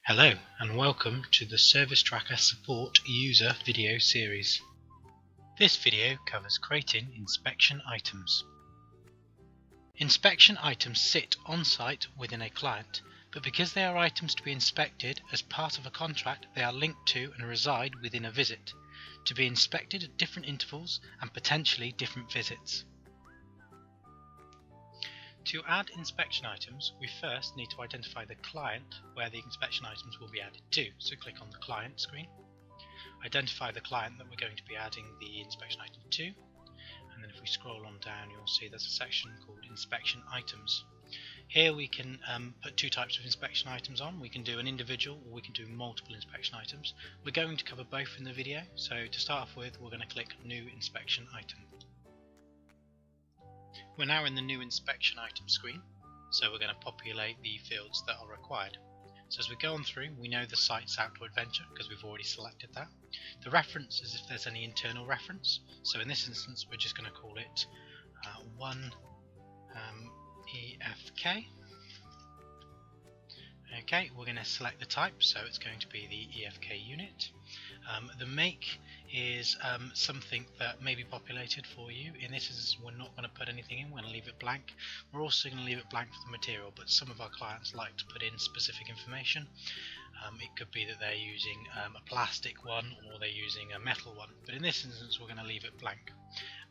Hello and welcome to the ServiceTracker support user video series. This video covers creating inspection items. Inspection items sit on site within a client, but because they are items to be inspected as part of a contract, they are linked to and reside within a visit, to be inspected at different intervals and potentially different visits. To add inspection items, we first need to identify the client where the inspection items will be added to. So click on the client screen, identify the client that we're going to be adding the inspection item to, and then if we scroll on down you'll see there's a section called inspection items. Here we can put two types of inspection items on. We can do an individual or we can do multiple inspection items. We're going to cover both in the video, so to start off with we're going to click new inspection item. We're now in the new inspection item screen, so we're going to populate the fields that are required. So as we go on through, we know the site's outdoor adventure because we've already selected that. The reference is if there's any internal reference, so in this instance we're just going to call it 1 EFK. Okay, we're going to select the type, so it's going to be the EFK unit. The make is something that may be populated for you. In this instance, we're not going to put anything in, we're going to leave it blank. We're also going to leave it blank for the material, but some of our clients like to put in specific information. It could be that they're using a plastic one or they're using a metal one, but in this instance we're going to leave it blank.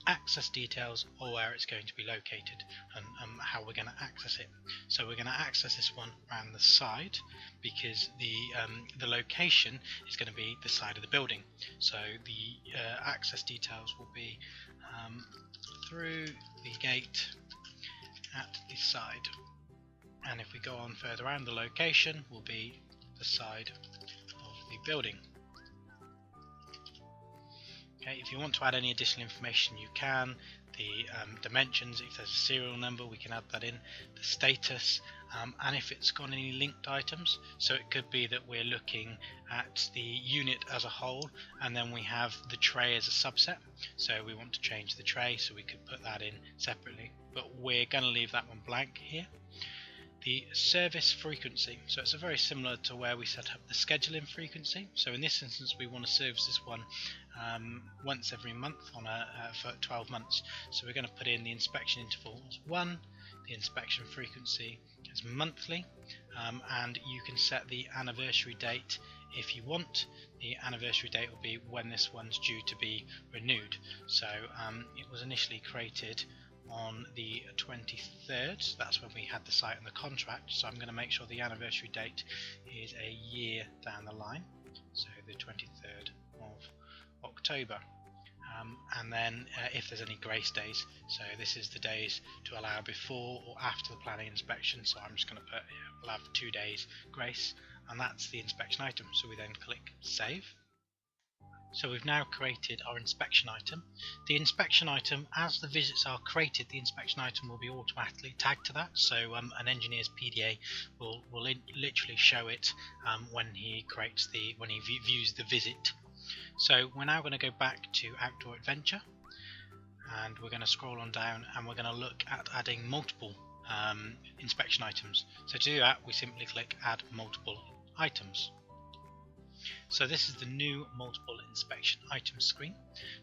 Access details or where it's going to be located and how we're going to access it. So we're going to access this one around the side because the location is going to be the side of the building. So the access details will be through the gate at the side, and if we go on further around, the location will be the side of the building. Okay, if you want to add any additional information you can, the dimensions, if there's a serial number we can add that in, the status, and if it's got any linked items. So it could be that we're looking at the unit as a whole and then we have the tray as a subset, so we want to change the tray, so we could put that in separately, but we're going to leave that one blank here. The service frequency, so it's very similar to where we set up the scheduling frequency. So in this instance we want to service this one once every month on for 12 months. So we're going to put in the inspection interval as 1, the inspection frequency as monthly, and you can set the anniversary date if you want. The anniversary date will be when this one's due to be renewed. So it was initially created on the 23rd, that's when we had the site and the contract, so I'm going to make sure the anniversary date is a year down the line, so the 23rd of October. And then if there's any grace days, so this is the days to allow before or after the planning inspection, so I'm just going to put we'll have 2 days grace, and that's the inspection item. So we then click save. So we've now created our inspection item. The inspection item, as the visits are created, the inspection item will be automatically tagged to that. So an engineer's PDA will literally show it when he views the visit. So we're now going to go back to Outdoor Adventure, and we're going to scroll on down and we're going to look at adding multiple inspection items. So to do that, we simply click Add Multiple Items. So this is the new multiple inspection items screen.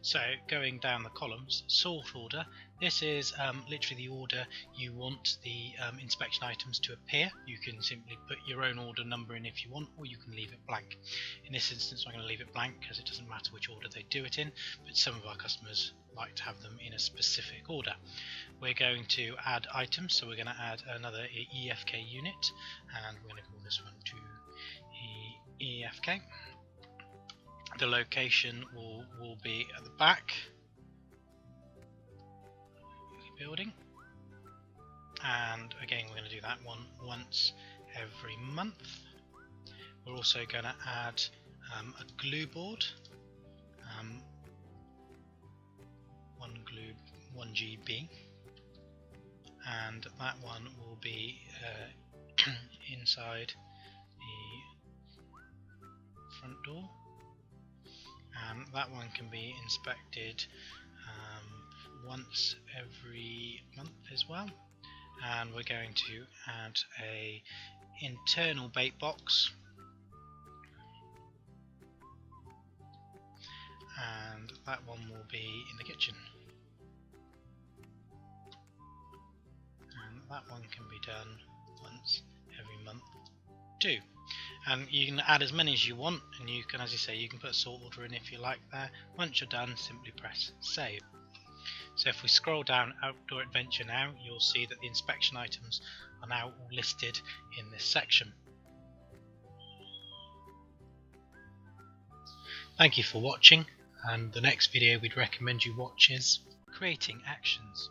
So going down the columns, sort order, this is literally the order you want the inspection items to appear. You can simply put your own order number in if you want, or you can leave it blank. In this instance I'm going to leave it blank because it doesn't matter which order they do it in, but some of our customers like to have them in a specific order. We're going to add items, so we're going to add another EFK unit, and we're going to call this one to EFK. The location will be at the back of the building, and again we're going to do that one once every month. We're also going to add a glue board, 1 GB, and that one will be inside front door, and that one can be inspected once every month as well. And we're going to add a internal bait box and that one will be in the kitchen, and that one can be done once every month too. And you can add as many as you want, and you can, as you say, you can put a sort order in if you like there. Once you're done, simply press save. So if we scroll down Outdoor Adventure now, you'll see that the inspection items are now all listed in this section. Thank you for watching, and the next video we'd recommend you watch is Creating Actions.